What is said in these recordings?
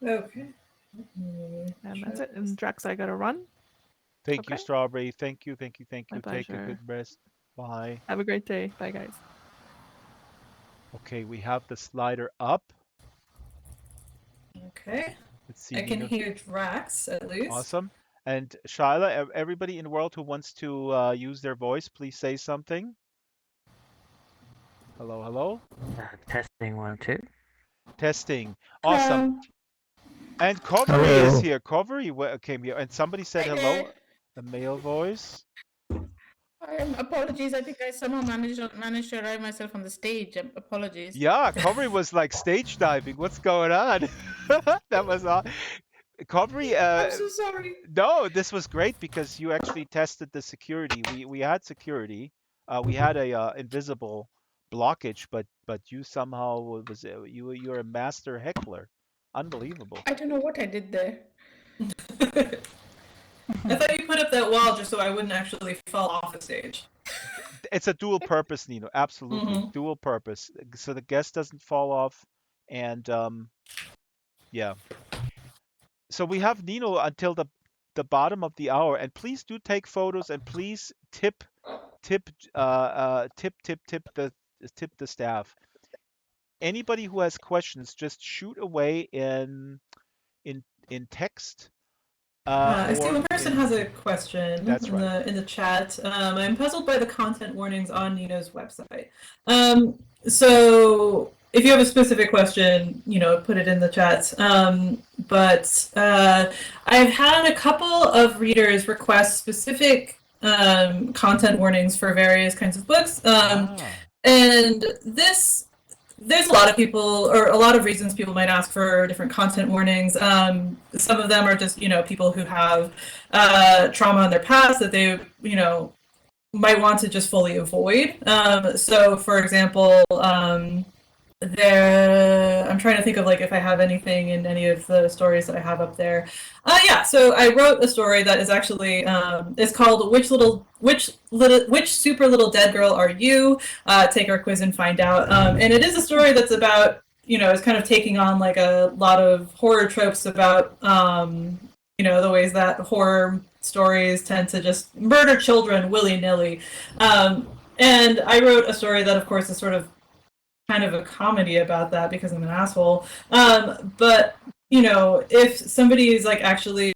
Okay. And that's it. And Drax, I gotta run. Thank you, Okay. Strawberry. Thank you, thank you, thank My you. Take a pleasure. good rest. Bye. Have a great day. Bye, guys. Okay, we have the slider up. Okay. Let's see, I can Nino. hear Drax at least. Awesome. And Shyla, everybody in the world who wants to use their voice, please say something. Hello, hello. Testing 1, 2. Testing. Awesome. Hello. And Covery is Hello. here. Covery came here. And somebody said Hi there. hello. A male voice. Apologies. I think I somehow managed to arrive myself on the stage. Apologies. Yeah, Covery was like stage diving. What's going on? That was all. Covery, I'm so sorry. no, this was great because you actually tested the security. We had security. We had a invisible blockage, but you somehow you're a master heckler. Unbelievable. I don't know what I did there. I thought you put up that wall just so I wouldn't actually fall off the stage. It's a dual purpose, Nino. Absolutely. Mm-hmm. Dual purpose. So the guest doesn't fall off and yeah. So we have Nino until the bottom of the hour and please do take photos and please tip the staff. Anybody who has questions, just shoot away in text I see or one person in. has a question That's right. in the chat. I'm puzzled by the content warnings on Nino's website. So if you have a specific question, put it in the chat. But I've had a couple of readers request specific content warnings for various kinds of books. Ah, And there's a lot of people or a lot of reasons people might ask for different content warnings. Some of them are just people who have trauma in their past that they might want to just fully avoid. So for example, there I'm trying to think of like if I have anything in any of the stories that I have up there. Yeah, so I wrote a story that is actually it's called which super little dead girl are you? Take our quiz and find out. And it is a story that's about it's kind of taking on like a lot of horror tropes about the ways that horror stories tend to just murder children willy nilly. And I wrote a story that, of course, is sort of kind of a comedy about that because I'm an asshole. But if somebody is like actually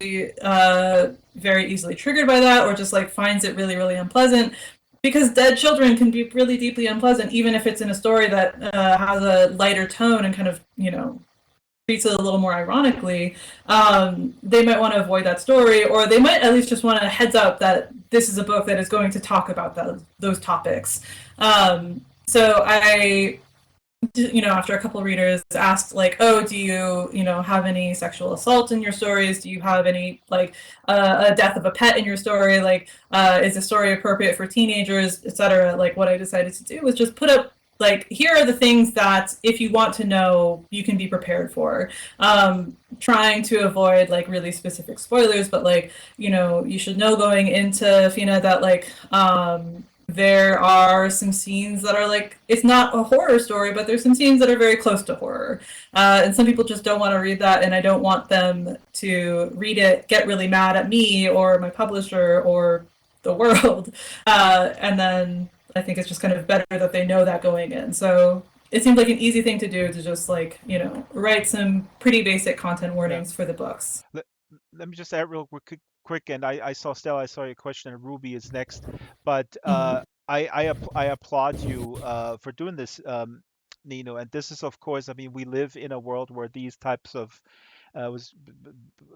very easily triggered by that, or just like finds it really, really unpleasant, because dead children can be really deeply unpleasant, even if it's in a story that has a lighter tone and kind of treats it a little more ironically, they might want to avoid that story, or they might at least just want a heads up that this is a book that is going to talk about those topics. So I after a couple of readers asked like, oh, do you have any sexual assault in your stories? Do you have any like a death of a pet in your story? Like, is the story appropriate for teenagers, etc.? Like, what I decided to do was just put up like, here are the things that if you want to know, you can be prepared for. Trying to avoid like really specific spoilers, but like, you should know going into Fina that like there are some scenes that are like, it's not a horror story, but there's some scenes that are very close to horror. And some people just don't want to read that, and I don't want them to read it, get really mad at me or my publisher or the world. And then I think it's just kind of better that they know that going in. So it seemed like an easy thing to do to just like, write some pretty basic content yeah. warnings for the books. Let me just add real quick, and I saw Stella, I saw your question, and Ruby is next. But Mhm. I applaud you for doing this, Nino. And this is, of course, I mean, we live in a world where these types of was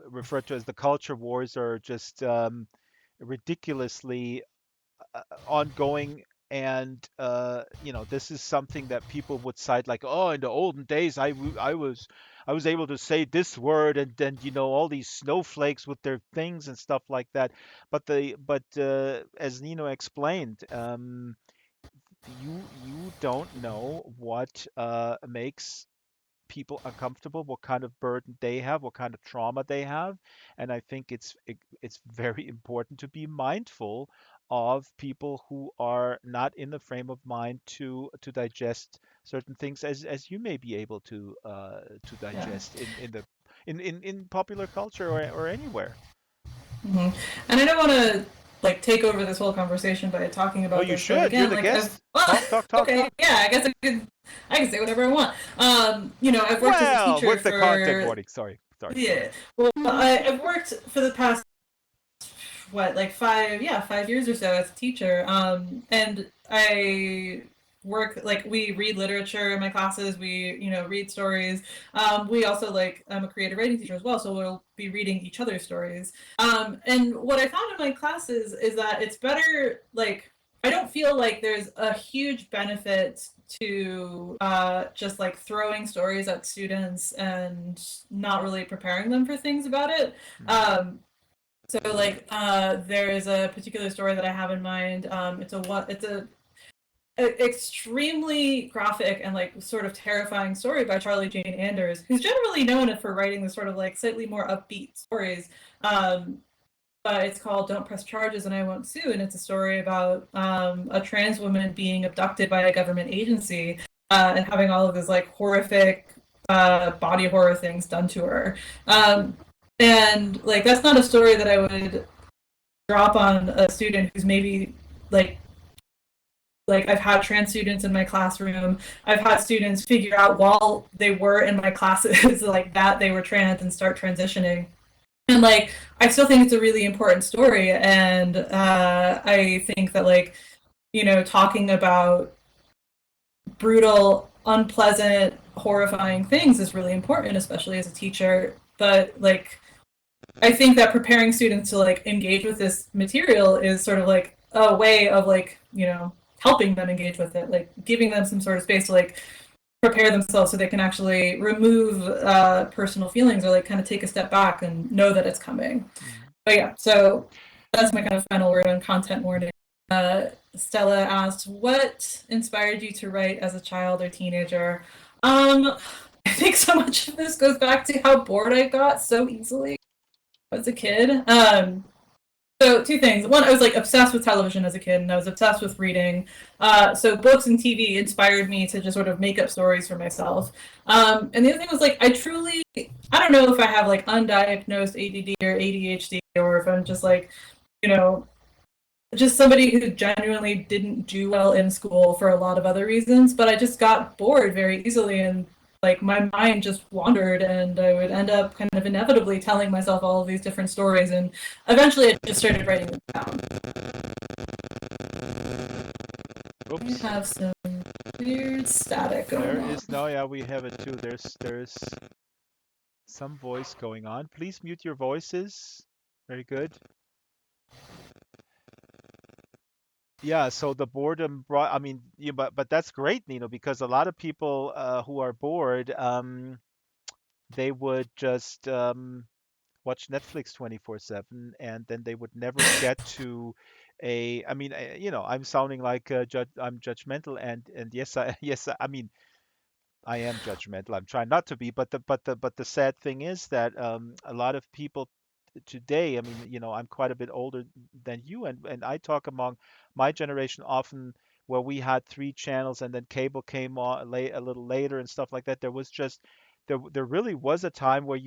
referred to as the culture wars are just ridiculously ongoing. And this is something that people would cite like, oh, in the olden days I was able to say this word, and then all these snowflakes with their things and stuff like that. But as Nino explained, you don't know what makes people uncomfortable, what kind of burden they have, what kind of trauma they have. And I think it's very important to be mindful of people who are not in the frame of mind to digest certain things as you may be able to Yeah. digest in the in popular culture or anywhere. And I don't want to like take over this whole conversation by talking about Well, you this, but should. You're again, the like guest. well, Talk. okay, yeah, I guess I can say whatever I want. I've worked as a Well, teacher with the content for warning. Sorry. yeah. Well, I've worked for the past what like 5 years or so as a teacher. And I work like we read literature in my classes. We read stories. We also like I'm a creative writing teacher as well, so we'll be reading each other's stories. And what I found in my classes is that it's better like I don't feel like there's a huge benefit to just like throwing stories at students and not really preparing them for things about it. So like there is a particular story that I have in mind. It's a extremely graphic and like sort of terrifying story by Charlie Jane Anders, who's generally known for writing the sort of like slightly more upbeat stories. But it's called Don't Press Charges and I Won't Sue, and it's a story about a trans woman being abducted by a government agency and having all of these like horrific body horror things done to her. And like that's not a story that I would drop on a student who's maybe like I've had trans students in my classroom. I've had students figure out while they were in my classes like that they were trans and start transitioning. And like I still think it's a really important story, and I think that like talking about brutal, unpleasant, horrifying things is really important, especially as a teacher. But like I think that preparing students to like engage with this material is sort of like a way of like helping them engage with it, like giving them some sort of space to like prepare themselves so they can actually remove personal feelings or like kind of take a step back and know that it's coming. But yeah, so that's my kind of final word on content warning. Stella asked, what inspired you to write as a child or teenager? I think so much of this goes back to how bored I got so easily as a kid. So two things. One, I was like obsessed with television as a kid, and I was obsessed with reading. So books and TV inspired me to just sort of make up stories for myself. And the other thing was like I don't know if I have like undiagnosed ADD or ADHD, or if I'm just like, just somebody who genuinely didn't do well in school for a lot of other reasons. But I just got bored very easily, and like my mind just wandered, and I would end up kind of inevitably telling myself all of these different stories, and eventually I just started writing them down. Oops. We have some weird static going There on. is no, yeah, we have it too. There's some voice going on. Please mute your voices. Very good. Yeah, so the boredom brought, I mean, yeah, but that's great, Nino, because a lot of people who are bored, they would just watch Netflix 24/7, and then they would never get to I mean, I'm sounding like I'm judgmental, and yes, I mean, I am judgmental. I'm trying not to be, but the sad thing is that a lot of people today, I mean, I'm quite a bit older than you, and I talk among my generation often where we had three channels and then cable came on a little later and stuff like that. There was just there really was a time where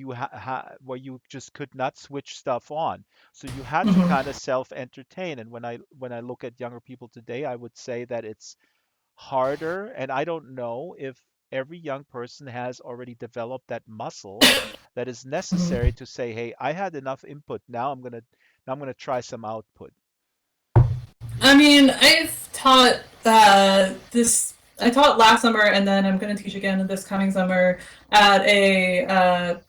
where you just could not switch stuff on, so you had to kind of self entertain. And when I look at younger people today, I would say that it's harder, and I don't know if every young person has already developed that muscle that is necessary to say, hey, I had enough input, now I'm gonna try some output. I mean, I've taught I taught last summer, and then I'm going to teach again this coming summer at a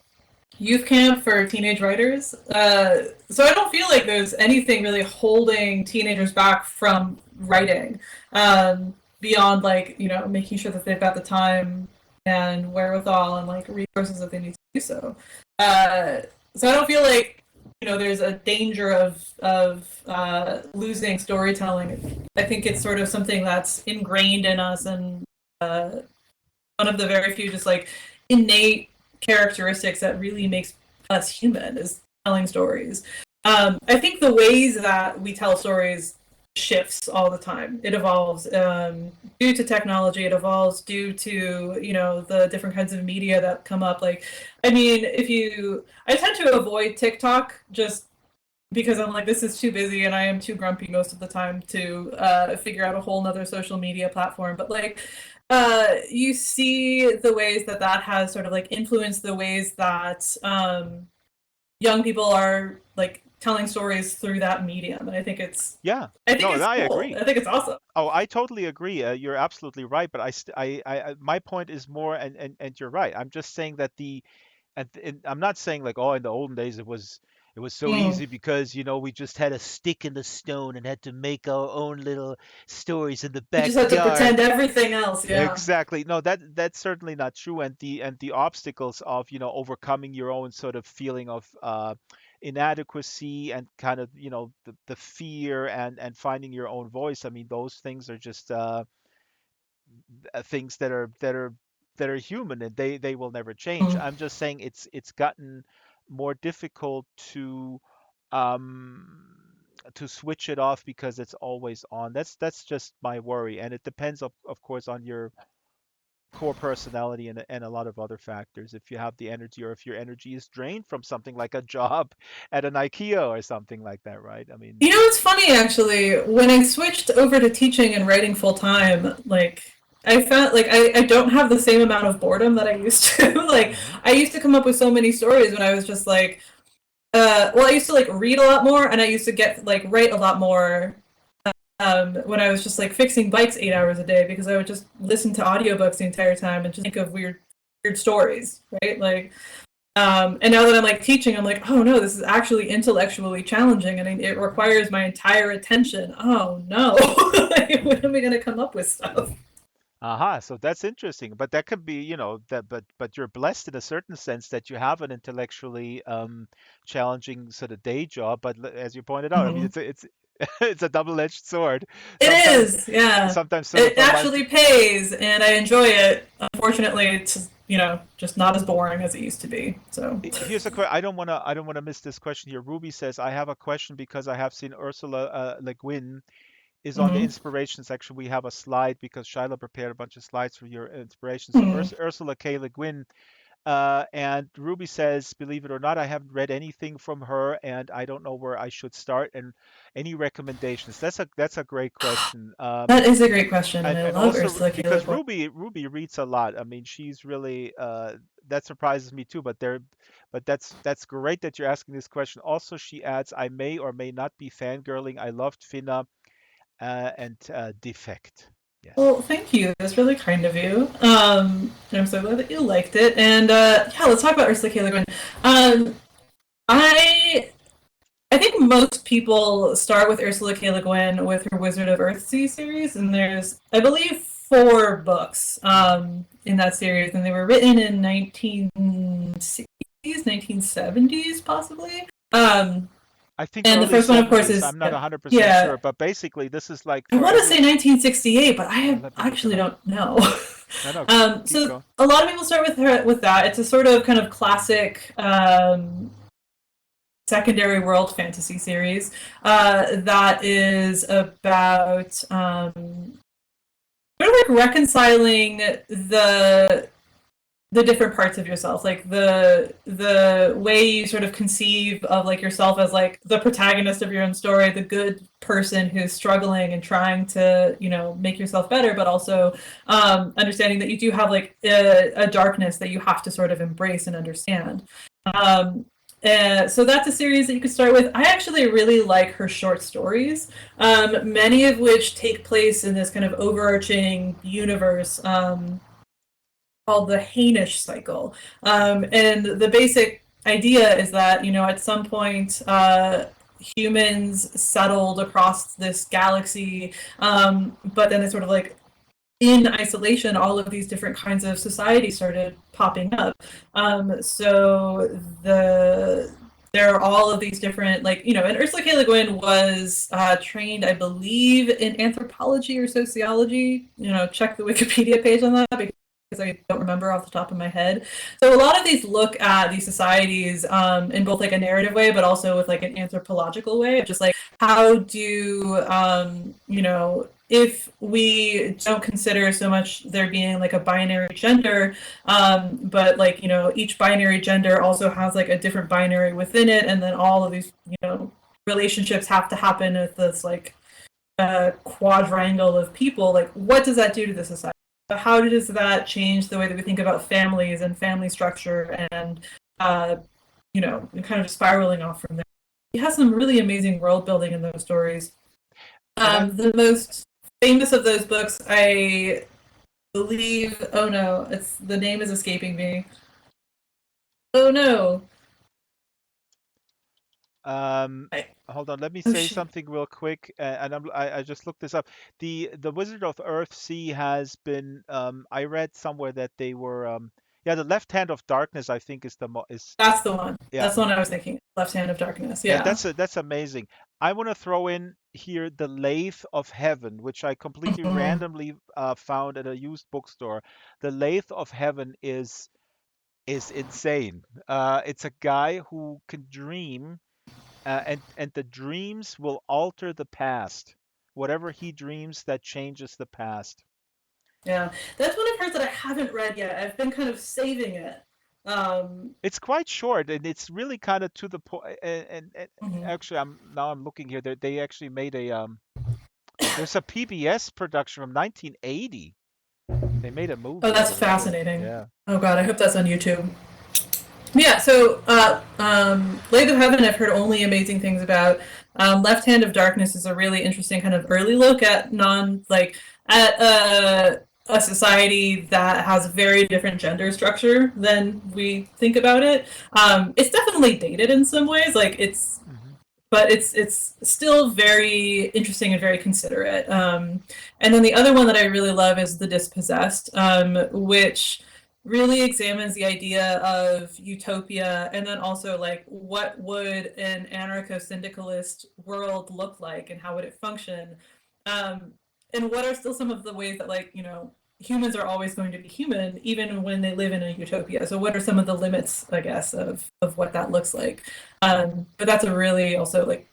youth camp for teenage writers. So I don't feel like there's anything really holding teenagers back from writing, beyond like making sure that they've got the time and wherewithal and like resources that they need to do so. So I don't feel like there's a danger of losing storytelling. I think it's sort of something that's ingrained in us, and one of the very few just like innate characteristics that really makes us human is telling stories. I think the ways that we tell stories shifts all the time. It evolves due to technology. It evolves due to, you know, the different kinds of media that come up. Like, I mean, I tend to avoid TikTok just because I'm like, this is too busy and I am too grumpy most of the time to figure out a whole nother social media platform. But like, you see the ways that has sort of like influenced the ways that young people are like telling stories through that medium, and I think it's Yeah. I think No, it's I cool. agree. I think it's awesome. Oh, I totally agree. You're absolutely right. But my point is more, and you're right. I'm just saying that and I'm not saying like, oh, in the olden days it was so Mm. easy because we just had a stick in the stone and had to make our own little stories in the You just have to backyard. pretend everything else. Yeah. Exactly. No, that's certainly not true. And the obstacles of overcoming your own sort of feeling of inadequacy and kind of the fear and finding your own voice. I mean, those things are just things that are human, and they will never change. Mm. I'm just saying it's gotten more difficult um to switch it off because it's always on. That's just my worry, and it depends of course on your core personality and a lot of other factors. If you have the energy, or if your energy is drained from something like a job at an IKEA or something like that, right? I mean, You know, it's funny actually. When I switched over to teaching and writing full time, like I found like I don't have the same amount of boredom that I used to. Like mhm. I used to come up with so many stories when I was just like, well, I used to like read a lot more, and I used to get like write a lot more when I was just like fixing bikes 8 hours a day because I would just listen to audiobooks the entire time and just think of weird stories, right? Like, and now that I'm like teaching, I'm like, oh no, this is actually intellectually challenging and it requires my entire attention. Oh no, like, when am I gonna come up with stuff? Aha, so that's interesting. But that could be, that but you're blessed in a certain sense that you have an intellectually challenging sort of day job. But as you pointed out, I mean, Mhm. it's it's a double-edged sword. It Sometimes is, yeah. sometimes sort It of life. actually pays, and I enjoy it. Unfortunately, it's just not as boring as it used to be. So. Here's a question. I don't wanna miss this question here. Ruby says, I have a question because I have seen Ursula Le Guin is on the Mhm. inspiration section. We have a slide because Shiloh prepared a bunch of slides for your inspiration. So Hmm. Ursula K. Le Guin, and Ruby says, believe it or not, I haven't read anything from her, and I don't know where I should start. And any recommendations? That's a great question. That is a great question, and And I and love also Ursula K. Le because Guin. Ruby reads a lot. I mean, she's really that surprises me too. But that's great that you're asking this question. Also, she adds, I may or may not be fangirling. I loved Finna and Defect. Yes. Well, thank you. That's really kind of you. And I'm so glad that you liked it. And yeah, let's talk about Ursula K. Le Guin. Um, I I think most people start with Ursula K. Le Guin with her Wizard of Earthsea series, and there's, I believe, 4 books Hmm. in that series, and they were written in 1960s, 1970s, possibly. I think And the early first one, of course, 70s. is I'm not 100% yeah. sure, but basically this is like I for want to every. say 1968, but Let me look it actually up. don't know. No, no, keep So going. a lot of people start with that. It's a sort of kind of classic secondary world fantasy series that is about sort of like reconciling the different parts of yourself, like the way you sort of conceive of like yourself as like the protagonist of your own story, the good person who's struggling and trying to make yourself better, but also understanding that you do have like a darkness that you have to sort of embrace and understand. um, so that's a series that you could start with. I actually really like her short stories, many of which take place in this kind of overarching universe called the Hainish cycle. And the basic idea is that, at some point, humans settled across this galaxy, but then they sort of like in isolation, all of these different kinds of societies started popping up. So there are all of these different, like, and Ursula K. Le Guin was trained, I believe, in anthropology or sociology. Check the Wikipedia page on that because I don't remember off the top of my head. So a lot of these look at these societies in both like a narrative way, but also with like an anthropological way, just like how do if we don't consider so much there being like a binary gender, but like each binary gender also has like a different binary within it, and then all of these relationships have to happen with this like quadrangle of people. Like, what does that do to the society? How does that change the way that we think about families and family structure, and kind of spiraling off from there? He has some really amazing world building in those stories. The most famous of those books, I believe. Oh no, the name is escaping me. Oh no. Hold on, let me say something real quick, and I just looked this up. The Wizard of Earthsea has been. I read somewhere that they were. The Left Hand of Darkness, I think, is That's the one. Yeah. That's the one I was thinking. Left Hand of Darkness. Yeah. That's amazing. I want to throw in here the Lathe of Heaven, which I completely randomly found at a used bookstore. The Lathe of Heaven is insane. It's a guy who can dream, and the dreams will alter the past. Whatever he dreams, that changes the past. Yeah, that's one of hers that I haven't read yet. I've been kind of saving it. It's quite short, and it's really kind of to the point. And actually, I'm looking here. They actually made a there's a PBS production from 1980. They made a movie. Oh, that's fascinating. Yeah. Oh God, I hope that's on YouTube. Yeah, so Lathe of Heaven I've heard only amazing things about. Left Hand of Darkness is a really interesting kind of early look at a society that has a very different gender structure than we think about it. It's definitely dated in some ways, but it's still very interesting and very considerate. And then the other one that I really love is The Dispossessed, which really examines the idea of utopia, and then also like what would an anarcho-syndicalist world look like, and how would it function, and what are still some of the ways that humans are always going to be human even when they live in a utopia. So what are some of the limits, I guess, of what that looks like? But that's a really also like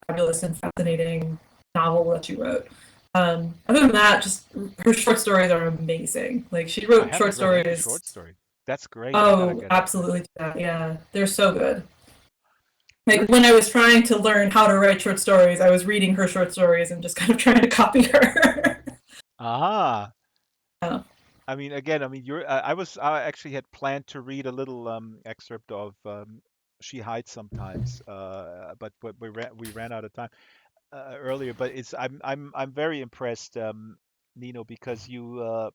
fabulous and fascinating novel that she wrote. Other than that, just her short stories are amazing. Like, she wrote short stories. Short story. That's great. Oh, absolutely. Yeah, they're so good. Like, when I was trying to learn how to write short stories, I was reading her short stories and just kind of trying to copy her. Ah. Yeah. I mean, you're. I actually had planned to read a little excerpt of She Hides Sometimes, but we ran out of time earlier. But I'm very impressed, Nino, because you.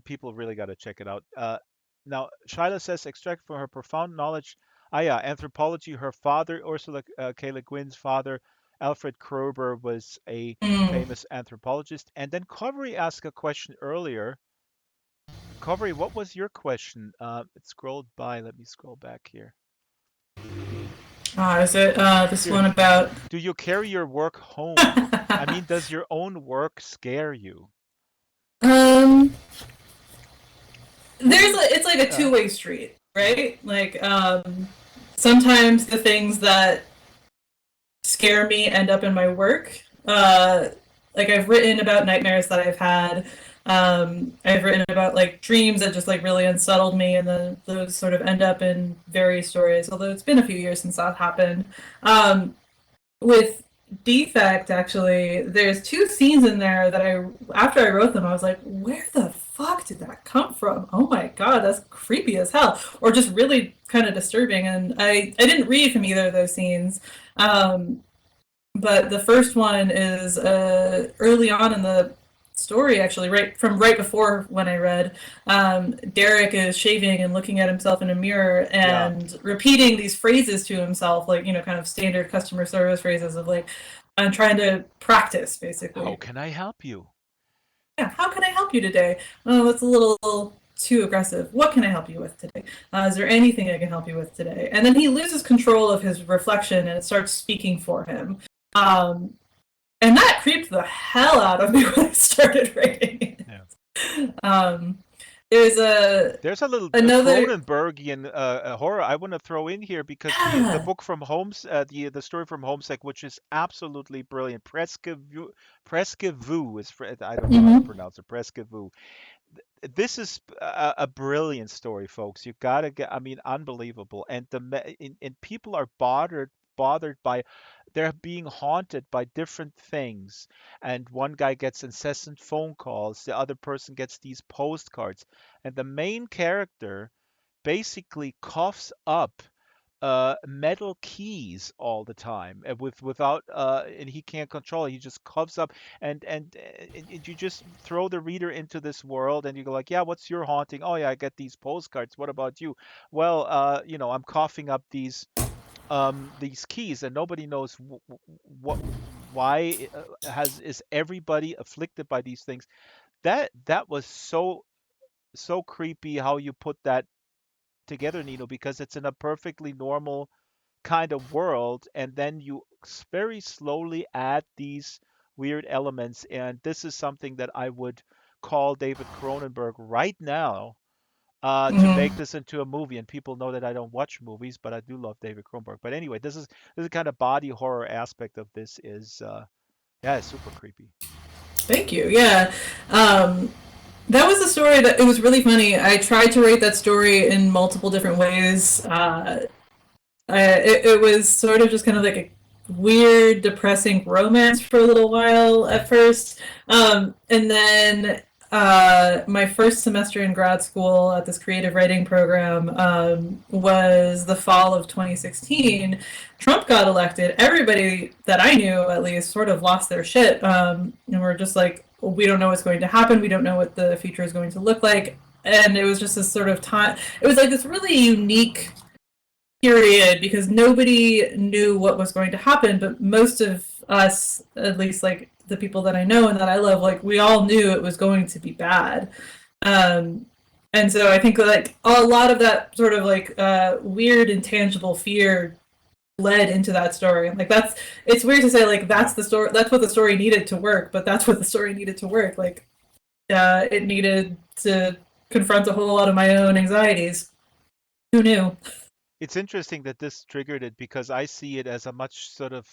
People really got to check it out. Now, Shyla says, extract from her profound knowledge. Anthropology. Her father, Ursula K. Le Guin's father, Alfred Kroeber, was a famous anthropologist. And then Covery asked a question earlier. Covery, what was your question? It scrolled by. Let me scroll back here. Is it this one about... Do you carry your work home? I mean, does your own work scare you? It's like a two-way street, right? Like, sometimes the things that scare me end up in my work. Like, I've written about nightmares that I've had. I've written about like dreams that just like really unsettled me, and then those sort of end up in various stories, although it's been a few years since that happened. With Defect, actually, there's two scenes in there that after I wrote them, I was like, where the fuck did that come from? Oh my God, that's creepy as hell, or just really kind of disturbing. And I didn't read from either of those scenes. But the first one is early on in the story, actually, right before when I read. Derek is shaving and looking at himself in a mirror and repeating these phrases to himself, like, kind of standard customer service phrases of like, I'm trying to practice, basically. How can I help you? Yeah, how can I help you today? Oh, that's a little too aggressive. What can I help you with today? Is there anything I can help you with today? And then he loses control of his reflection and it starts speaking for him. And that creeped the hell out of me when I started writing it. Yeah. There's a There's a little another. Cronenbergian horror I want to throw in here because the Yeah. book from Holmes, the story from Homesick, which is absolutely brilliant. Presque Vu is I don't know how to Hmm. pronounce it. Presque Vu. This is a brilliant story, folks. You gotta get. I mean, unbelievable. And and people are bothered by. They're being haunted by different things, and one guy gets incessant phone calls. The other person gets these postcards, and the main character basically coughs up metal keys all the time without and he can't control it. He just coughs up and you just throw the reader into this world and you go like, yeah, what's your haunting? Oh yeah, I get these postcards. What about you? Well, I'm coughing up these keys and nobody knows what why has is everybody afflicted by these things. That was so creepy how you put that together, Nino, because it's in a perfectly normal kind of world, and then you very slowly add these weird elements. And this is something that I would call David Cronenberg right now to make Hmm. this into a movie. And people know that I don't watch movies, but I do love David Cronenberg. But anyway, this is kind of body horror aspect of this is yeah, it's super creepy. Thank you. Yeah. That was a story that it was really funny. I tried to write that story in multiple different ways. It was sort of just kind of like a weird, depressing romance for a little while at first. And then my first semester in grad school at this creative writing program was the fall of 2016. Trump got elected. Everybody that I knew, at least, sort of lost their shit. And we're just like, we don't know what's going to happen. We don't know what the future is going to look like. And it was just this sort of time. It was like this really unique period because nobody knew what was going to happen, but most of us, at least like the people that I know and that I love, like we all knew it was going to be bad. Um, and so I think like a lot of that sort of like weird intangible fear led into that story. Like it's weird to say like that's Yeah. the story, that's what the story needed to work, but that's what the story needed to work. Like it needed to confront a whole lot of my own anxieties. Who knew? It's interesting that this triggered it because I see it as a much sort of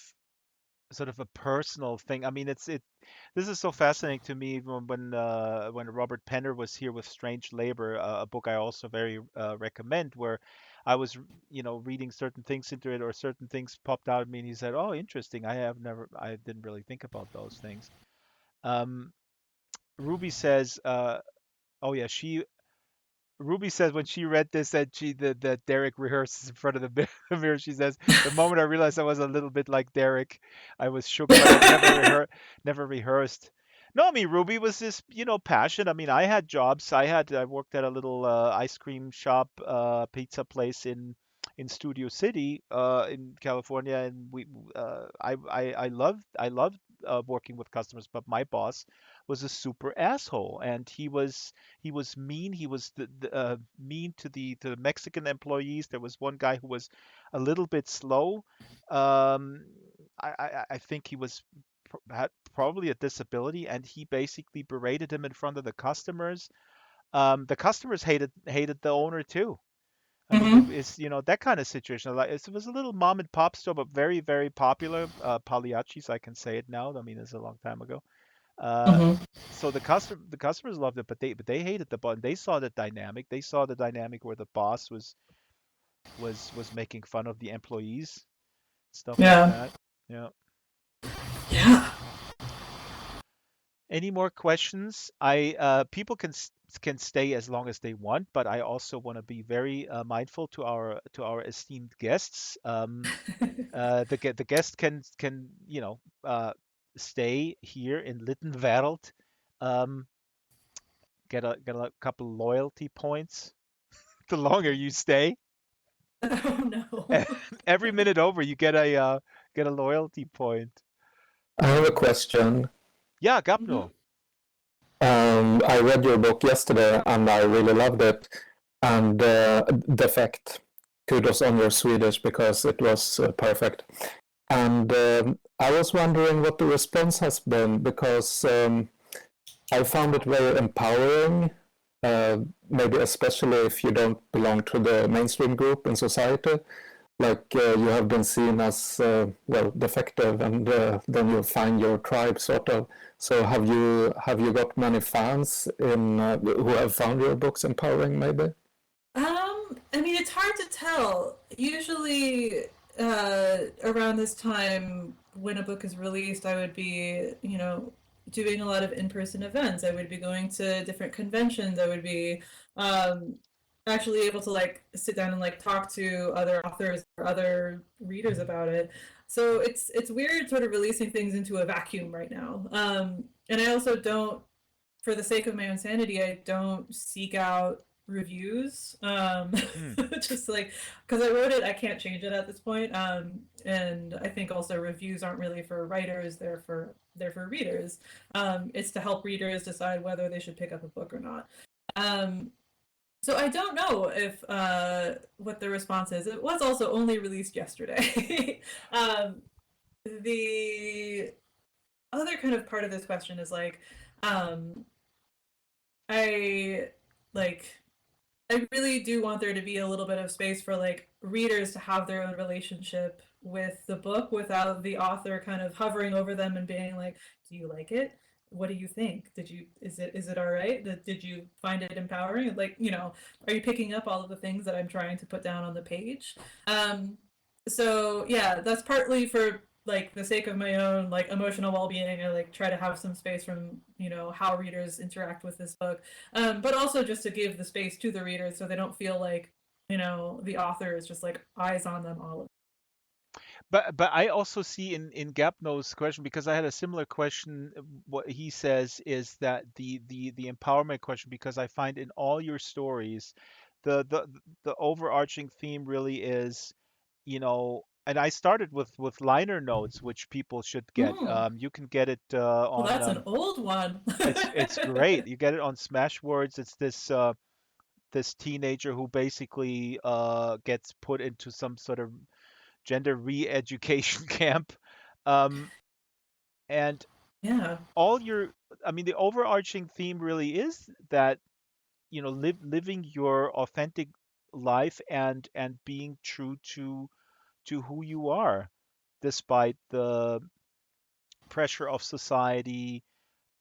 a personal thing. I mean, it. This is so fascinating to me when Robert Penner was here with Strange Labor, a book I also very recommend, where I was reading certain things into it or certain things popped out at me, and he said, "Oh, interesting. I didn't really think about those things." Um, Ruby says, "Oh yeah, she." Ruby says when she read this that Derek rehearses in front of the mirror. She says the moment I realized I was a little bit like Derek, I was shook, but I never rehearsed. No, I mean Ruby was this passion. I mean I had jobs. I worked at a little ice cream shop, pizza place in Studio City, in California, and I loved working with customers, but my boss was a super asshole, and he was mean. He was mean to the Mexican employees. There was one guy who was a little bit slow. Um, I think he had probably a disability, and he basically berated him in front of the customers. The customers hated the owner too. I mean, Hmm. it's that kind of situation. Like it was a little mom and pop store, but very very popular. Pagliacci's, I can say it now. I mean, it's a long time ago. Uh, Hmm. so the customers loved it, but they hated the boss. They saw the dynamic. They saw the dynamic where the boss was making fun of the employees, stuff like Yeah. that. Yeah. Yeah. Any more questions? I people can stay as long as they want, but I also want to be very mindful to our esteemed guests. The guest can stay here in Littenwelt. Um, get a couple loyalty points the longer you stay. Oh And no. every minute over, you get a loyalty point. I have a question. Yeah, Hmm. Gapno. I read your book yesterday and I really loved it. And the effect, kudos on your Swedish because it was perfect. And I was wondering what the response has been because I found it very empowering maybe especially if you don't belong to the mainstream group in society, like you have been seen as well defective, and then you find your tribe sort of. So have you got many fans in who have found your books empowering, maybe? I mean, it's hard to tell. Usually, around this time when a book is released, I would be, doing a lot of in-person events. I would be going to different conventions. I would be um, actually able to like sit down and like talk to other authors or other readers about it. So it's weird sort of releasing things into a vacuum right now. And I also don't, for the sake of my own sanity, I don't seek out reviews. Hmm. Just like because I wrote it, I can't change it at this point. And I think also reviews aren't really for writers; they're for readers. It's to help readers decide whether they should pick up a book or not. Um, so I don't know if what the response is. It was also only released yesterday. The other kind of part of this question is like, um, I like I really do want there to be a little bit of space for like readers to have their own relationship with the book without the author kind of hovering over them and being like, "Do you like it? What do you think? Is it all right? Did you find it empowering? Like, are you picking up all of the things that I'm trying to put down on the page?" Um, so yeah, that's partly for like the sake of my own like emotional well-being. I like try to have some space from how readers interact with this book, but also just to give the space to the readers so they don't feel like the author is just like eyes on them all of. But I also see in Gapno's question, because I had a similar question. What he says is that the empowerment question, because I find in all your stories, the overarching theme really is, and I started with liner notes, which people should get. Hmm. You can get it Well, on. that's an old one. It's great. You get it on Smashwords. It's this teenager who basically gets put into some sort of gender re-education camp, um, and Yeah. all your I mean the overarching theme really is that living your authentic life and being true to who you are, despite the pressure of society,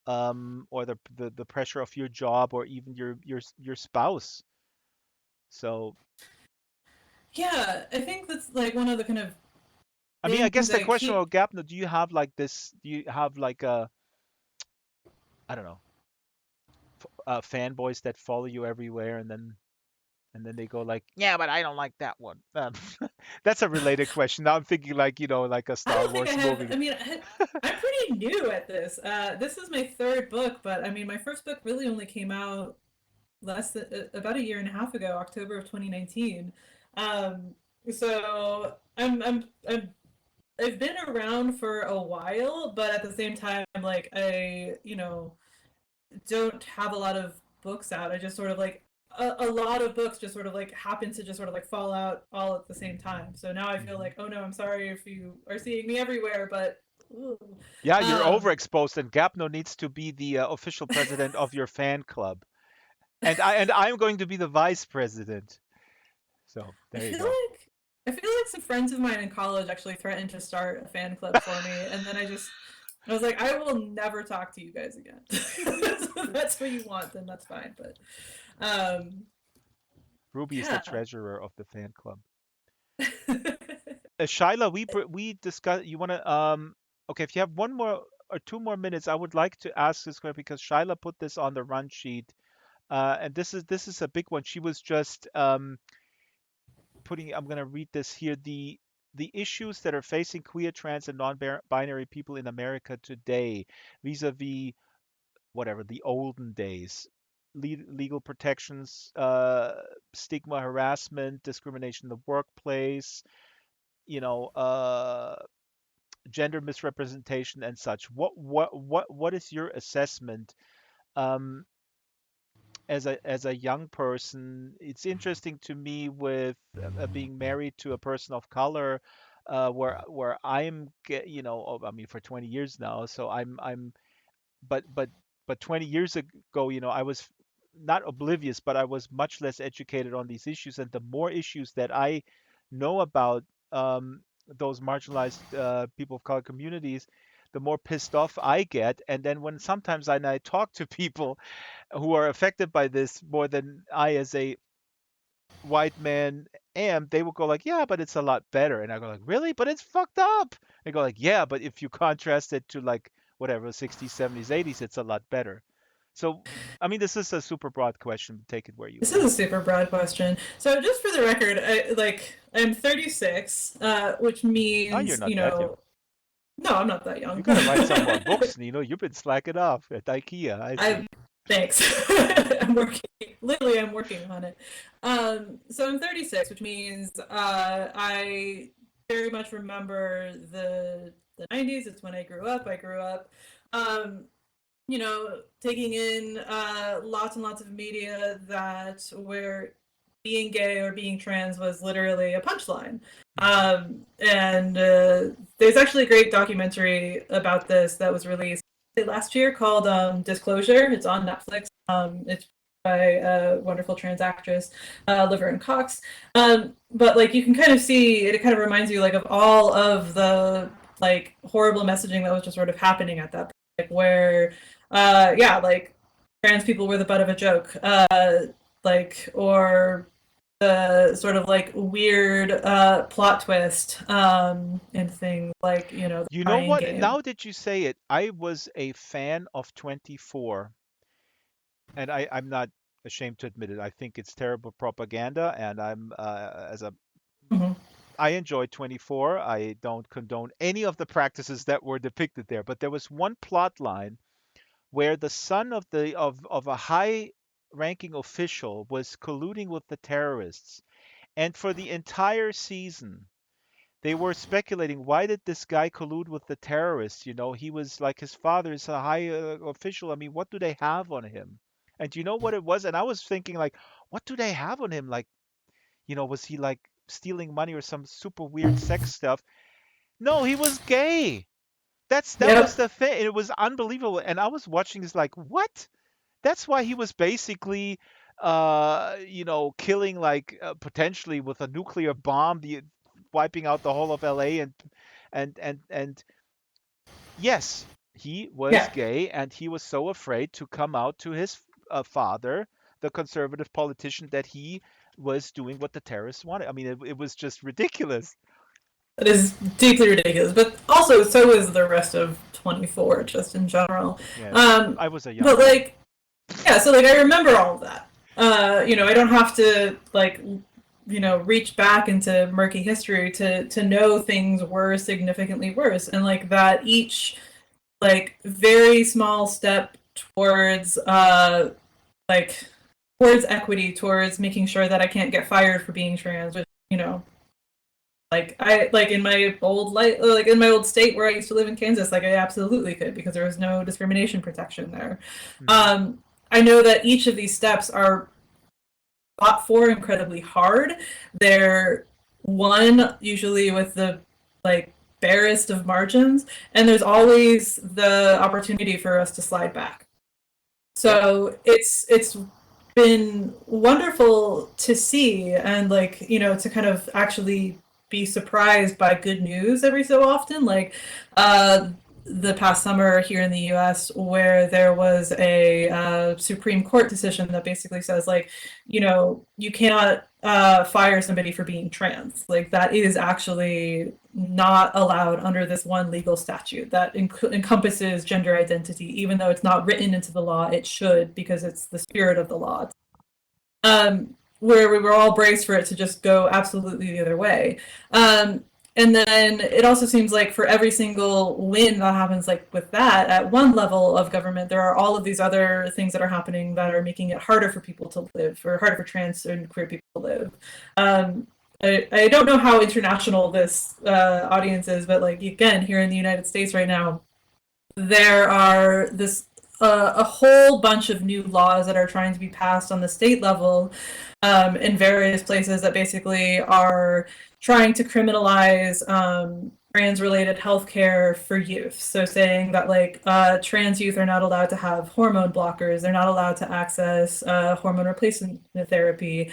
or the pressure of your job, or even your spouse. So Yeah, I think that's like one of the kind of I mean, I things guess the I question keep. about Gapna, do you have like this? Do you have like a, I don't know, fanboys that follow you everywhere, and then they go like, yeah, but I don't like that one. That's a related question. Now I'm thinking like, like a I Star don't think I Wars have. movie. I mean, I'm pretty new at this. This is my third book, but I mean, my first book really only came out less than about a year and a half ago, October of 2019. Um, so I've been around for a while, but at the same time, like I don't have a lot of books out. I just sort of like a lot of books just sort of like happen to just sort of like fall out all at the same time. So now I feel Mhm. like, oh no, I'm sorry if you are seeing me everywhere, but ooh. Yeah, you're um, overexposed, and Gapno needs to be the official president of your fan club, and I'm going to be the vice president. So I there you feel go. like I feel like some friends of mine in college actually threatened to start a fan club for me, and then I was like, I will never talk to you guys again. So if that's what you want, then that's fine. But um, Ruby is the yeah. treasurer of the fan club. Shyla, we discussed. You want to okay, if you have one more or two more minutes, I would like to ask this question because Shyla put this on the run sheet, and this is a big one. She was just putting. I'm gonna read this here. The issues that are facing queer, trans, and non-binary people in America today, vis-a-vis whatever the olden days, legal protections, stigma, harassment, discrimination in the workplace, you know, gender misrepresentation and such. What is your assessment, um, as a young person? It's interesting to me with being married to a person of color, where I mean, for 20 years now, so I'm but 20 years ago, I was not oblivious, but I was much less educated on these issues. And the more issues that I know about those marginalized people of color communities, the more pissed off I get. And then when sometimes I talk to people who are affected by this more than I as a white man am, they will go like, yeah, but it's a lot better. And I go like, really? But it's fucked up. They go like, yeah, but if you contrast it to like whatever 60s, 70s, 80s, it's a lot better. So, I mean, this is a super broad question. Take it where you This want. is a super broad question. So just for the record, I'm 36, which means Oh, you're not that young. No, I'm not that young. You gotta write some more books, Nino. You've been slacking off at IKEA. I see. Thanks. I'm working on it. So I'm 36, which means I very much remember the 90s. It's when I grew up. Taking in lots and lots of media that where being gay or being trans was literally a punchline. There's actually a great documentary about this that was released last year called Disclosure. It's on Netflix. It's by a wonderful trans actress, Laverne Cox. But like you can kind of see it kind of reminds you like of all of the like horrible messaging that was just sort of happening at that point, like where like trans people were the butt of a joke, or the sort of like weird plot twist and things like the You know crying what? game. Now that you say it, I was a fan of 24, and I'm not ashamed to admit it. I think it's terrible propaganda, and Mhm. I enjoyed 24. I don't condone any of the practices that were depicted there, but there was one plot line where the son of a high-ranking official was colluding with the terrorists, and for the entire season, they were speculating, why did this guy collude with the terrorists? He was like his father is a high official. I mean, what do they have on him? And you know what it was? And I was thinking like, what do they have on him? Like, was he like stealing money or some super weird sex stuff? No, he was gay. That was Yep. the thing. It was unbelievable. And I was watching this like, what? That's why he was basically killing like potentially with a nuclear bomb, wiping out the whole of LA, and yes, he was Yeah. gay, and he was so afraid to come out to his father, the conservative politician, that he was doing what the terrorists wanted. I mean, it was just ridiculous. It is deeply ridiculous, but also so is the rest of 24, just in general. Yeah, I was a young But man. like, yeah, so like I remember all of that. I don't have to like, reach back into murky history to know things were significantly worse, and like that each like very small step towards like towards equity, towards making sure that I can't get fired for being trans, which like I like in my old state where I used to live in Kansas, like I absolutely could because there was no discrimination protection there. I know that each of these steps are fought for incredibly hard. They're won usually with the like barest of margins, and there's always the opportunity for us to slide back. So it's been wonderful to see and like to kind of actually be surprised by good news every so often, like the past summer here in the US where there was a Supreme Court decision that basically says like you cannot fire somebody for being trans. Like that is actually not allowed under this one legal statute that encompasses gender identity. Even though it's not written into the law, it should, because it's the spirit of the law. Where we were all braced for it to just go absolutely the other way. And then it also seems like for every single win that happens like with that at one level of government, there are all of these other things that are happening that are making it harder for people to live, or harder for trans and queer people to live. I don't know how international this audience is, but like again, here in the United States right now, there are a whole bunch of new laws that are trying to be passed on the state level in various places that basically are trying to criminalize trans-related healthcare for youth. So saying that like trans youth are not allowed to have hormone blockers, they're not allowed to access hormone replacement therapy,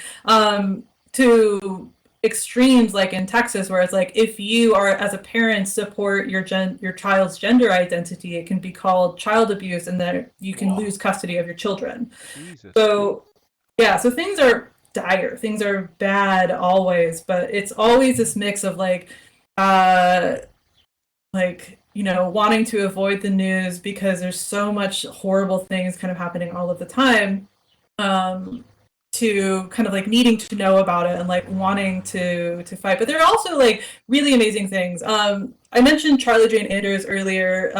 to extremes like in Texas, where it's like if you are as a parent support your child's gender identity, it can be called child abuse, and that you can lose custody of your children. Jesus. So yeah, so things are dire, things are bad always, but it's always this mix of like wanting to avoid the news because there's so much horrible things kind of happening all of the time, to kind of like needing to know about it and like wanting to fight. But there are also like really amazing things. I mentioned Charlie Jane Anders earlier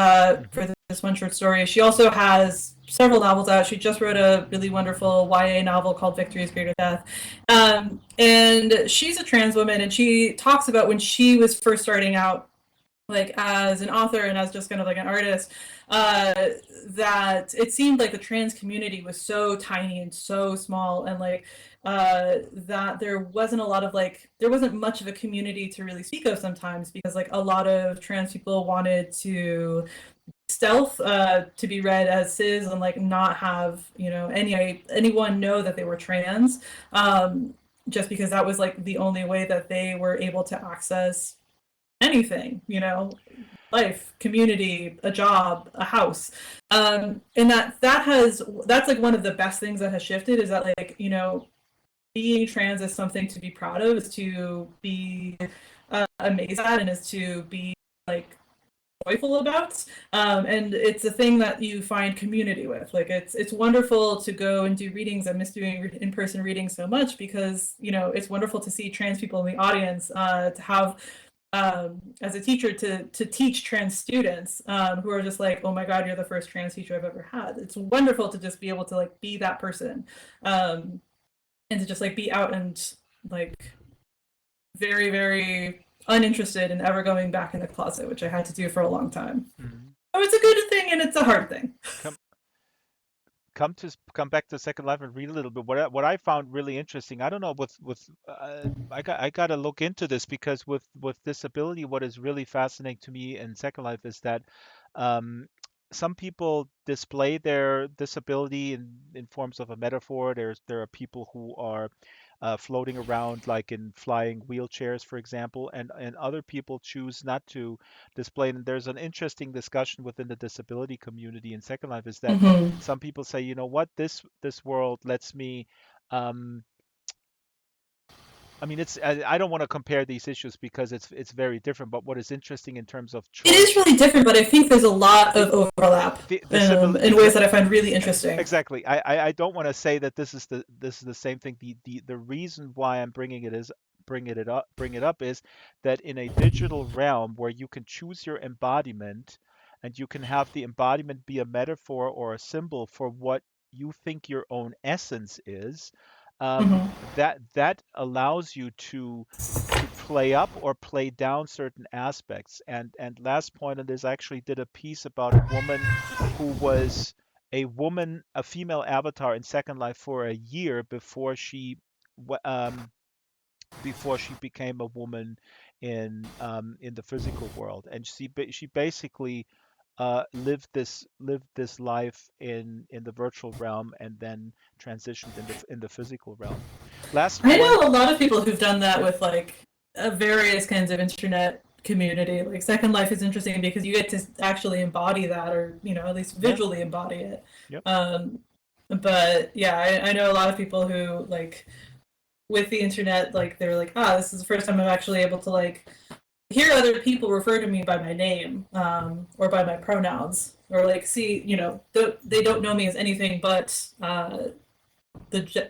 for this one short story. She also has several novels out. She just wrote a really wonderful YA novel called Victory is Greater Death. And she's a trans woman, and she talks about when she was first starting out like as an author and as just kind of like an artist, that it seemed like the trans community was so tiny and so small, and like that there wasn't much of a community to really speak of sometimes, because like a lot of trans people wanted to stealth to be read as cis and like not have anyone know that they were trans, just because that was like the only way that they were able to access anything, life, community, a job, a house. And that's like one of the best things that has shifted, is that like, being trans is something to be proud of, is to be amazed at, and is to be like joyful about. And it's a thing that you find community with. Like it's wonderful to go and do readings. I miss doing in-person readings so much, because it's wonderful to see trans people in the audience, to have as a teacher to teach trans students who are just like, oh my God, you're the first trans teacher I've ever had. It's wonderful to just be able to like be that person, and to just like be out and like very, very uninterested in ever going back in the closet, which I had to do for a long time. So it's a good thing and it's a hard thing. Come back to Second Life and read a little bit. What I found really interesting, I don't know, I got to look into this, because with disability, what is really fascinating to me in Second Life is that some people display their disability in forms of a metaphor. There are people who are floating around like in flying wheelchairs, for example, and other people choose not to display it. And there's an interesting discussion within the disability community in Second Life, is that some people say, you know what, this world lets me I mean, I don't want to compare these issues because it's very different. But what is interesting in terms of choice, it is really different, but I think there's a lot of overlap in ways that I find really interesting. Exactly. I don't want to say that this is the same thing. The reason why I'm bringing it up is that in a digital realm where you can choose your embodiment, and you can have the embodiment be a metaphor or a symbol for what you think your own essence is. That allows you to play up or play down certain aspects. And last point on this, I actually did a piece about a woman who was a female avatar in Second Life for a year before she became a woman in the physical world. And she basically lived this life in the virtual realm, and then transitioned in the physical realm. I know a lot of people who've done that with like various kinds of internet community. Like Second Life is interesting because you get to actually embody that, or at least visually embody it. Yep. But yeah, I know a lot of people who like with the internet, like they're like, this is the first time I'm actually able to like hear other people refer to me by my name, or by my pronouns, or like see, they don't know me as anything but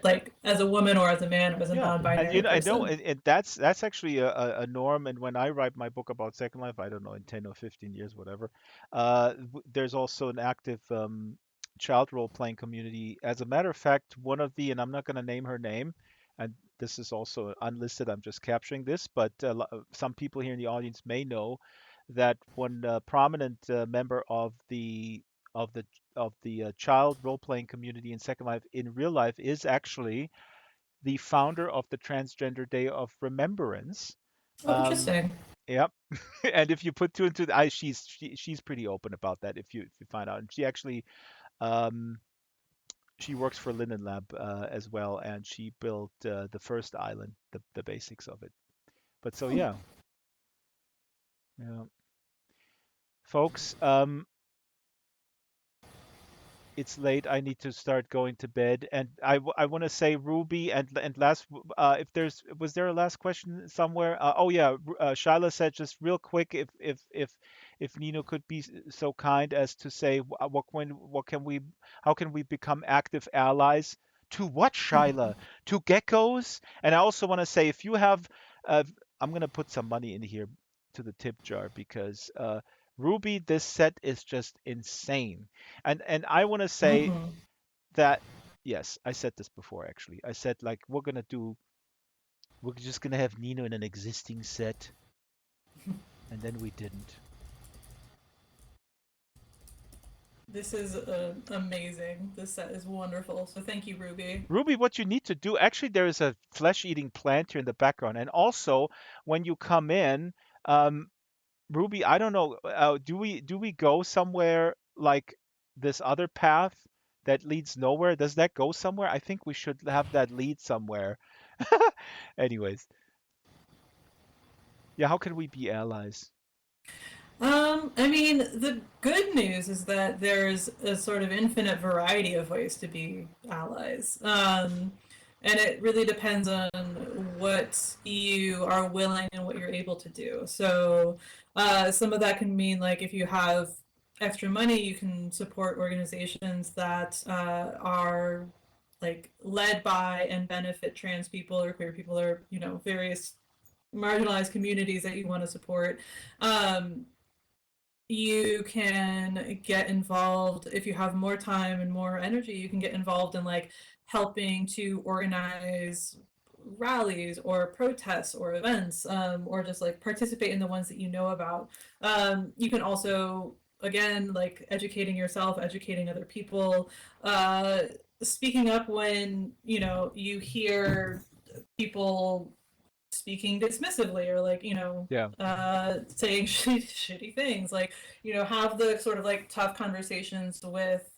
like as a woman or as a man or as a non-binary and I person. know, and that's actually a norm. And when I write my book about Second Life, I don't know, in 10 or 15 years, whatever, there's also an active child role-playing community. As a matter of fact, and I'm not going to name her name, and this is also unlisted, I'm just capturing this, but some people here in the audience may know that one prominent member of the child role-playing community in Second Life in real life is actually the founder of the Transgender Day of Remembrance. Interesting. Yep. And if you put two into the, she's pretty open about that if you find out. And she actually um she works for Linen Lab as well, and she built the first island, the basics of it. But so Hmm. yeah, yeah, folks. It's late. I need to start going to bed. And I want to say Ruby and last if there's was there a last question somewhere? Oh yeah, Shyla said just real quick if Nino could be so kind as to say what can we how can we become active allies? To what, Shyla? To geckos? And I also want to say if you have uh, I'm gonna put some money in here to the tip jar because Ruby, this set is just insane. And I want to say Hmm. that yes, I said this before actually. I said like we're just gonna have Nino in an existing set, and then we didn't. This is amazing. This set is wonderful. So thank you, Ruby. Ruby, what you need to do, actually, there is a flesh-eating plant here in the background, and also when you come in, um, Ruby, I don't know, do we go somewhere like this other path that leads nowhere? Does that go somewhere? I think we should have that lead somewhere. Anyways, yeah, how can we be allies? I mean, the good news is that there's a sort of infinite variety of ways to be allies. And it really depends on what you are willing and what you're able to do. So, some of that can mean like if you have extra money, you can support organizations that are like led by and benefit trans people or queer people or, various marginalized communities that you want to support. Um, you can get involved if you have more time and more energy. You can get involved in like helping to organize rallies or protests or events, or just like participate in the ones that you know about. You can also, again, like educating yourself, educating other people, uh, speaking up when you hear people speaking dismissively or like Yeah. saying shitty things, like have the sort of like tough conversations with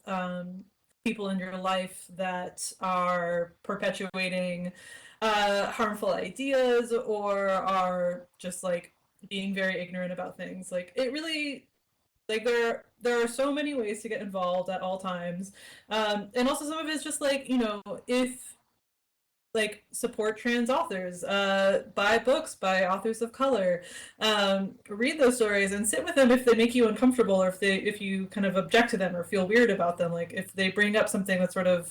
people in your life that are perpetuating harmful ideas or are just like being very ignorant about things. Like it really, like there are so many ways to get involved at all times, and also some of it's just like if like support trans authors, buy books by authors of color, read those stories and sit with them if they make you uncomfortable or if you kind of object to them or feel weird about them. Like if they bring up something that's sort of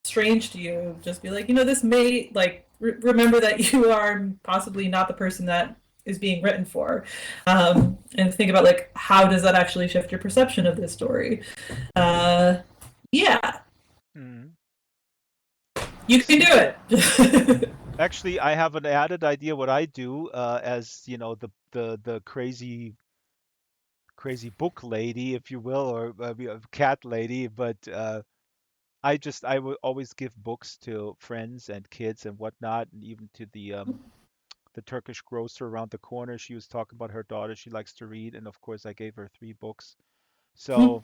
strange to you, just be like, this may like remember that you are possibly not the person that is being written for, and think about like how does that actually shift your perception of this story. Yeah, Mhm. you can do it. Actually, I have an added idea what I do as, the crazy book lady, if you will, or cat lady, but I would always give books to friends and kids and whatnot, and even to the Turkish grocer around the corner. She was talking about her daughter. She likes to read, and of course, I gave her 3 books. So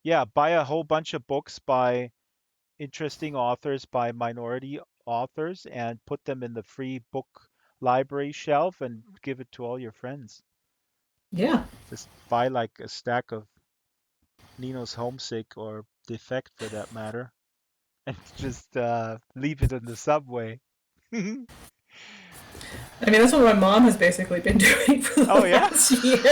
yeah, buy a whole bunch of books by interesting authors, by minority authors, and put them in the free book library shelf and give it to all your friends. Yeah. Just buy like a stack of Nino's Homesick or Defect for that matter, and just leave it in the subway. I mean, that's what my mom has basically been doing for Oh the yeah, last year.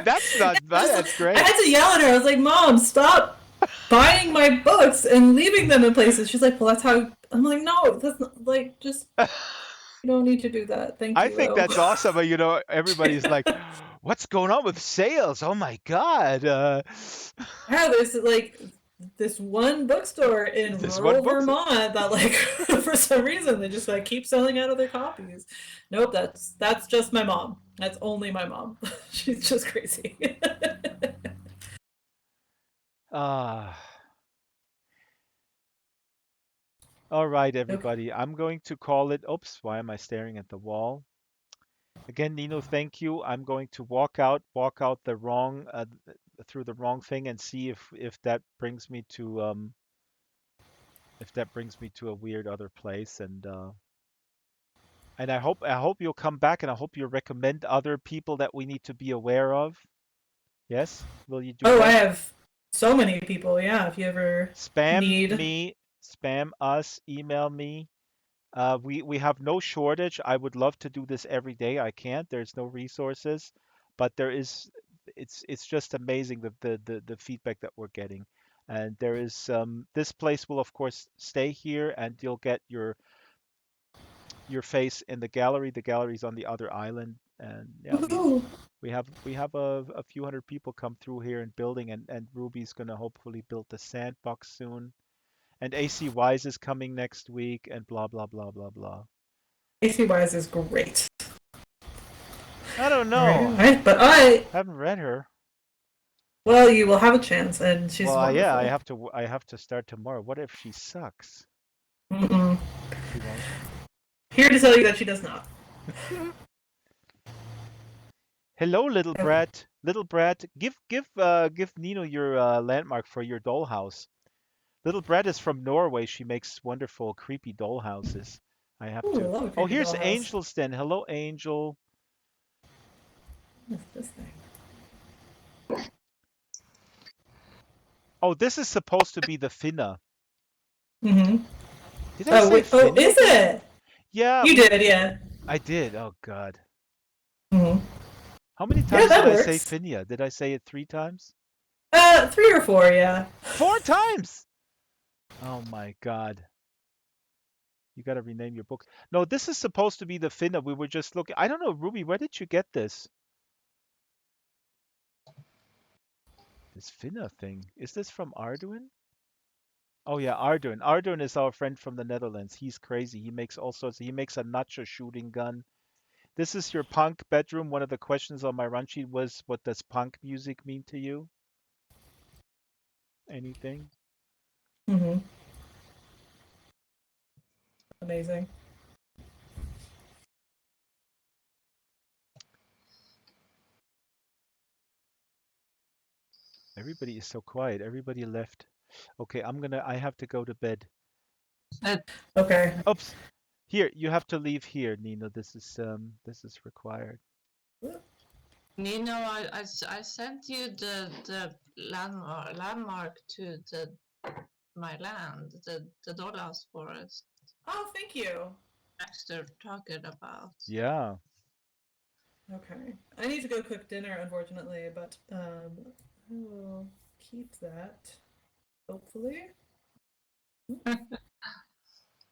that's not bad. That's I great. had to yell at her. I was like, "Mom, stop buying my books and leaving them in places." She's like, "Well, that's how." I'm like, "No, that's not like just. You don't need to do that. Thank I you, think though." that's awesome. Everybody's like, "What's going on with sales? Oh my God!" Yeah, there's like this one bookstore in This one rural book. Vermont that like for some reason they just like keep selling out of their copies. Nope, that's just my mom. That's only my mom. She's just crazy. Ah, all right, Okay. everybody. I'm going to call it. Oops, why am I staring at the wall? Again, Nino, thank you. I'm going to walk out the wrong through the wrong thing and see if that brings me to a weird other place, and I hope you'll come back, and I hope you'll recommend other people that we need to be aware of. Yes? Will you do Oh, that? I have so many people. Yeah, if you ever Spam need. me, spam us, email me. We have no shortage. I would love to do this every day. I can't. There's no resources, but there is. It's just amazing the feedback that we're getting, and there is this place will of course stay here, and you'll get your face in the gallery. The gallery's on the other island, and yeah, Woohoo! we have a few hundred people come through here and building, and Ruby's gonna hopefully build the sandbox soon. And AC Wise is coming next week, and blah blah blah blah blah. AC Wise is great. I don't know. Alright, but I. Haven't read her. Well, you will have a chance, and she's Well, wonderful. yeah, I have to start tomorrow. What if she sucks? Mm-mm. She won't. Here to tell you that she does not. Hello, little brat. Little brat, give Nino your landmark for your dollhouse. Little brat is from Norway. She makes wonderful, creepy dollhouses. I have Ooh, I to. love a Oh, creepy here's dollhouse. Angel's Den. Hello, Angel. What's this thing? Oh, this is supposed to be the Finna. Mm-hmm. Did I Oh, say wait. Oh, Finna? is it? Yeah, You did, yeah. I did. Oh God. Mm-hmm. How many times that did I say works. Finja? Did I say it 3 times? 3 or 4, yeah. 4 times! Oh my God. You gotta rename your book. No, this is supposed to be the Finna. We were just looking. I don't know, Ruby, where did you get this? This Finna thing. Is this from Arduin? Oh yeah, Arduin. Arduin is our friend from the Netherlands. He's crazy. He makes all sorts. He makes a nacho shooting gun. This is your punk bedroom. One of the questions on my run sheet was, what does punk music mean to you? Anything? Mm-hmm. Amazing. Everybody is so quiet. Everybody left. Okay, I have to go to bed. Okay. Oops. Here, you have to leave here, Nino. This is required. Nino, I sent you the landmark to my land, the Dollhouse Forest. Oh, thank you. Baxter talking about. Yeah. Okay. I need to go cook dinner, unfortunately, but I will keep that. Hopefully.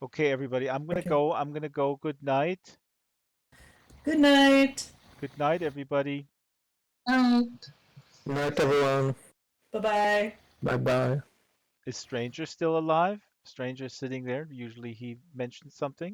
Okay, everybody. I'm gonna Okay. go. Good night. Good night. Good night, everybody. Good night, everyone. Bye-bye. Bye-bye. Is Stranger still alive? Stranger's sitting there. Usually he mentions something.